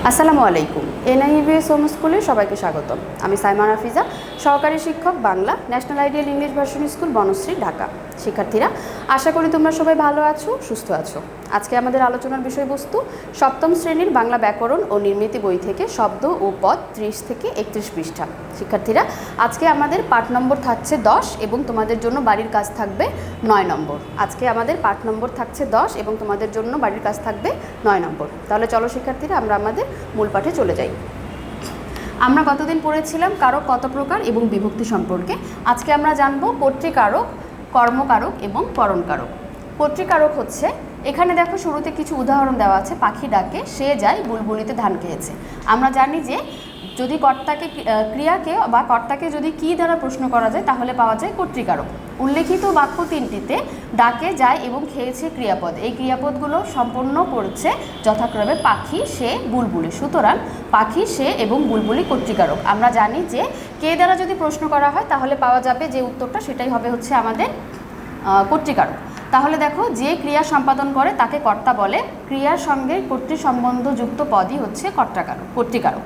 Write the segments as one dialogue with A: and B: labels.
A: আসসালামু আলাইকুম। এনআইভিএস হোম স্কুলে সবাইকে স্বাগতম। আমি সাইমা নাফিজা, সহকারী শিক্ষক Bangla, national ideal English version school, Banasree, Dhaka. শিক্ষার্থীরা, আশা করি তোমরা সবাই ভালো আছো, সুস্থ আছো। আজকে আমাদের আলোচনার বিষয়বস্তু সপ্তম শ্রেণীর বাংলা ব্যাকরণ ও নির্মিতি বই থেকে শব্দ ও পদ 30 থেকে 31 পৃষ্ঠা। শিক্ষার্থীরা, আজকে আমাদের পাঠ নম্বর থাকছে 10 এবং তোমাদের জন্য বাড়ির কাজ থাকবে 9 নম্বর। আজকে আমাদের পাঠ নম্বর থাকছে 10 এবং তোমাদের জন্য বাড়ির কাজ থাকবে 9 নম্বর। তাহলে চলো শিক্ষার্থীরা, আমরা আমাদের মূল পাঠে চলে যাই। আমরা গতদিন পড়েছিলাম কারক কত প্রকার এবং বিভক্তি সম্পর্কে। আজকে আমরা জানবো কর্তৃকারক, কর্মকারক এবং করণকারক। কর্তৃকারক হচ্ছে, এখানে দেখো শুরুতে কিছু উদাহরণ দেওয়া আছে। পাখি ডাকে, সে যায়, বুলবুলিতে ধান খেয়েছে। আমরা জানি যে যদি কর্তাকে ক্রিয়াকে বা কর্তাকে যদি কি দ্বারা প্রশ্ন করা যায় তাহলে পাওয়া যায় কর্তৃকারক। উল্লেখিত বাক্য তিনটিতে ডাকে, যায় এবং খেয়েছে ক্রিয়াপদ। এই ক্রিয়াপদগুলো সম্পন্ন করছে যথাক্রমে পাখি, সে, বুলবুলি। সুতরাং পাখি, সে এবং বুলবুলি কর্তৃকারক। আমরা জানি যে কে দ্বারা যদি প্রশ্ন করা হয় তাহলে পাওয়া যাবে যে উত্তরটা, সেটাই হবে হচ্ছে আমাদের কর্তৃকারক। তাহলে দেখো, যে ক্রিয়া সম্পাদন করে তাকে কর্তা বলে। ক্রিয়ার সঙ্গে কর্তৃ সম্বন্ধযুক্ত পদই হচ্ছে কর্তৃকারক।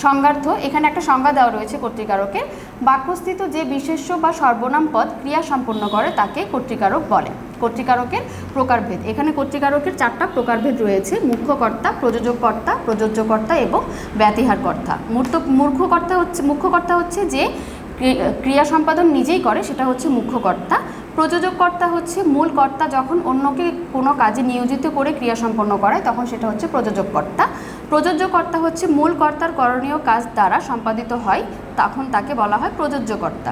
A: সংজ্ঞার্থ, এখানে একটা সংজ্ঞা দেওয়া রয়েছে কর্তৃকারকের। বাক্যস্থিত যে বিশেষ্য বা সর্বনাম পদ ক্রিয়া সম্পন্ন করে তাকে কর্তৃকারক বলে। কর্তৃকারকের প্রকারভেদ, এখানে কর্তৃকারকের 4টা প্রকারভেদ রয়েছে: মুখ্যকর্তা, প্রযোজ্যকর্তা এবং ব্যতিহারকর্তা। মুখ্যকর্তা হচ্ছে যে ক্রিয়া সম্পাদন নিজেই করে, সেটা হচ্ছে মুখ্যকর্তা। প্রযোজককর্তা হচ্ছে মূল কর্তা যখন অন্যকে কোনো কাজে নিয়োজিত করে ক্রিয়া সম্পন্ন করায় তখন সেটা হচ্ছে প্রযোজককর্তা। প্রযোজ্যকর্তা হচ্ছে মূল কর্তার করণীয় কাজ দ্বারা সম্পাদিত হয়, তখন তাকে বলা হয় প্রযোজ্যকর্তা।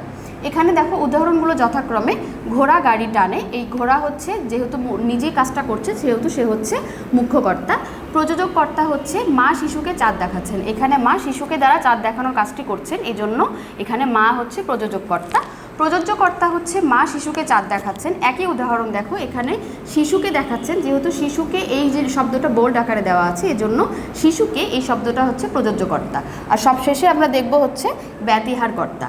A: এখানে দেখো উদাহরণগুলো যথাক্রমে: ঘোড়া গাড়ি টানে। এই ঘোড়া হচ্ছে যেহেতু নিজেই কাজটা করছে সেহেতু সে হচ্ছে মুখ্যকর্তা। প্রযোজককর্তা হচ্ছে মা শিশুকে চাঁদ দেখাচ্ছেন। এখানে মা শিশুকে দ্বারা চাঁদ দেখানোর কাজটি করছেন, এই জন্য এখানে মা হচ্ছে প্রযোজককর্তা। প্রযোজ্যকর্তা হচ্ছে মা শিশুকে চাঁদ দেখাচ্ছেন। একই উদাহরণ দেখো, এখানে শিশুকে দেখাচ্ছেন, যেহেতু শিশুকে এই যে শব্দটা বোল্ড আকারে দেওয়া আছে এজন্য শিশুকে এই শব্দটা হচ্ছে প্রযোজ্যকর্তা। আর সবশেষে আমরা দেখব হচ্ছে ব্যতিহারকর্তা।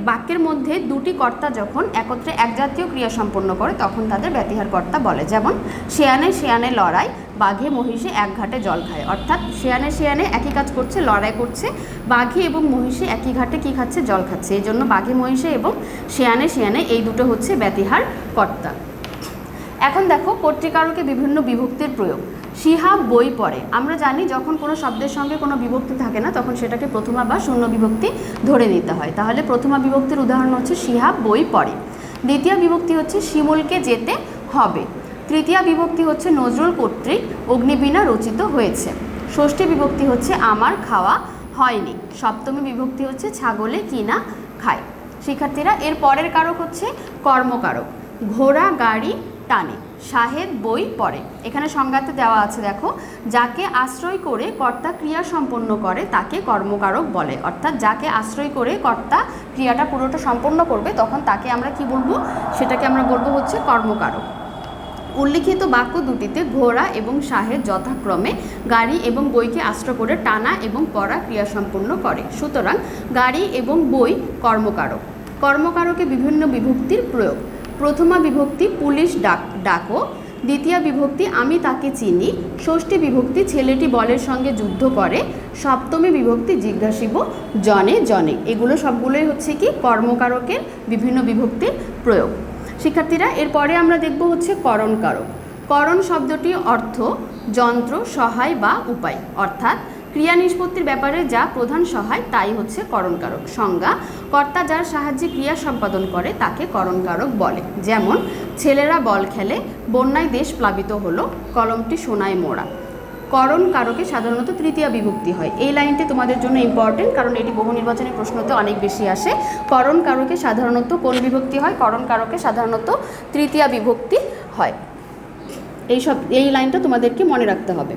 A: বাক্যের মধ্যে দুটি কর্তা যখন একত্রে একজাতীয় ক্রিয়া সম্পন্ন করে তখন তাদের ব্যতিহারকর্তা বলে। যেমন শেয়ানে লড়াই, বাঘে মহিষে এক ঘাটে জল খায়। অর্থাৎ শেয়ানে একই কাজ করছে, লড়াই করছে। বাঘে এবং মহিষে একই ঘাটে কি খাচ্ছে? জল খাচ্ছে। এই জন্য বাঘে মহিষে এবং শেয়ানে এই দুটো হচ্ছে ব্যতিহারকর্তা। এখন দেখো কর্তৃকারকে বিভিন্ন বিভক্তির প্রয়োগ। শিহাব বই পড়ে। আমরা জানি যখন কোনো শব্দের সঙ্গে কোনো বিভক্তি থাকে না তখন সেটাকে প্রথমা বা শূন্য বিভক্তি ধরে নিতে হয়। তাহলে প্রথমা বিভক্তির উদাহরণ হচ্ছে শিহাব বই পড়ে। দ্বিতীয় বিভক্তি হচ্ছে শিমুলকে যেতে হবে। তৃতীয় বিভক্তি হচ্ছে নজরুল কর্তৃক অগ্নিবীণা রচিত হয়েছে। ষষ্ঠী বিভক্তি হচ্ছে আমার খাওয়া হয়নি। সপ্তমী বিভক্তি হচ্ছে ছাগলে কিনা খায়। শিক্ষার্থীরা, এর পরের কারক হচ্ছে কর্মকারক। ঘোড়া গাড়ি টানে, সাহেব বই পড়ে। এখানে সংজ্ঞাতে দেওয়া আছে দেখো, যাকে আশ্রয় করে কর্তা ক্রিয়া সম্পন্ন করে তাকে কর্মকারক বলে। অর্থাৎ যাকে আশ্রয় করে কর্তা ক্রিয়াটা পুরোটা সম্পন্ন করবে তখন তাকে আমরা কি বলবো? সেটাকে আমরা বলবো হচ্ছে কর্মকারক। উল্লিখিত বাক্য দুটিতে ঘোড়া এবং সাহেব যথাক্রমে গাড়ি এবং বইকে আশ্রয় করে টানা এবং পড়া ক্রিয়া সম্পন্ন করে। সুতরাং গাড়ি এবং বই কর্মকারক। কর্মকারকে বিভিন্ন বিভক্তির প্রয়োগ। প্রথমা বিভক্তি পুলিশ ডাকো। দ্বিতীয় বিভক্তি আমি তাকে চিনি। ষষ্ঠী বিভক্তি ছেলেটি বলের সঙ্গে যুদ্ধ করে। সপ্তমী বিভক্তি জিজ্ঞাসিব জনে জনে। এগুলো সবগুলোই হচ্ছে কি কর্মকারকের বিভিন্ন বিভক্তির প্রয়োগ। শিক্ষার্থীরা, এরপরে আমরা দেখব হচ্ছে করণকারক। করণ শব্দটি অর্থ যন্ত্র, সহায় বা উপায়। অর্থাৎ ক্রিয়া নিষ্পত্তির ব্যাপারে যা প্রধান সহায় তাই হচ্ছে করণকারক। সংজ্ঞা: কর্তা যার সাহায্যে ক্রিয়া সম্পাদন করে তাকে করণকারক বলে। যেমন ছেলেরা বল খেলে, বন্যায় দেশ প্লাবিত হলো, কলমটি সোনায় মোড়া। করণকারকে সাধারণত তৃতীয় বিভক্তি হয়। এই লাইনটি তোমাদের জন্য ইম্পর্টেন্ট, কারণ এটি বহু নির্বাচনী প্রশ্নতে অনেক বেশি আসে। করণকারকে সাধারণত কোন বিভক্তি হয়? করণকারকে সাধারণত তৃতীয় বিভক্তি হয়। এই লাইনটা তোমাদেরকে মনে রাখতে হবে।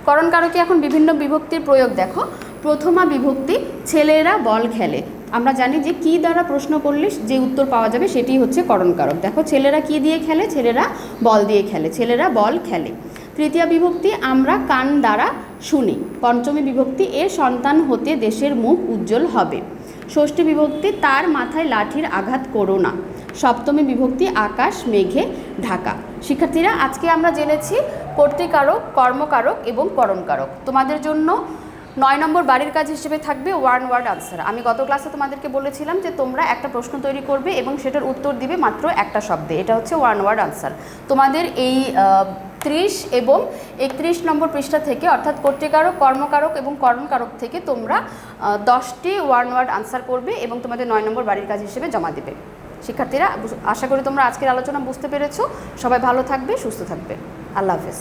A: করণকারকে এখন বিভিন্ন বিভক্তির প্রয়োগ দেখো। প্রথমা বিভক্তি ছেলেরা বল খেলে। আমরা জানি যে কি দ্বারা প্রশ্ন করলে যে উত্তর পাওয়া যাবে সেটি হচ্ছে করণকারক। দেখো, ছেলেরা কি দিয়ে খেলে? ছেলেরা বল দিয়ে খেলে। ছেলেরা বল খেলে। তৃতীয় বিভক্তি আমরা কান দ্বারা শুনি। পঞ্চমী বিভক্তি এর সন্তান হতে দেশের মুখ উজ্জ্বল হবে। ষষ্ঠী বিভক্তি তার মাথায় লাঠির আঘাত করো না। সপ্তমী বিভক্তি আকাশ মেঘে ঢাকা। শিক্ষার্থীরা, আজকে আমরা জেনেছি কর্তৃকারক, কর্মকারক এবং করণকারক। তোমাদের জন্য 9 নম্বর বাড়ির কাজ হিসেবে থাকবে ওয়ান ওয়ার্ড আনসার। আমি গত ক্লাসে তোমাদেরকে বলেছিলাম যে তোমরা একটা প্রশ্ন তৈরি করবে এবং সেটার উত্তর দিবে মাত্র একটা শব্দে। এটা হচ্ছে ওয়ান ওয়ার্ড আনসার। তোমাদের এই 30 এবং 31 নম্বর পৃষ্ঠা থেকে, অর্থাৎ কর্তৃকারক, কর্মকারক এবং করণকারক থেকে তোমরা 10টি ওয়ান ওয়ার্ড আনসার করবে এবং তোমাদের 9 নম্বর বাড়ির কাজ হিসেবে জমা দেবে। শিক্ষার্থীরা, আশা করি তোমরা আজকের আলোচনা বুঝতে পেরেছো। সবাই ভালো থাকবে, সুস্থ থাকবে। আল্লাহ হাফেজ।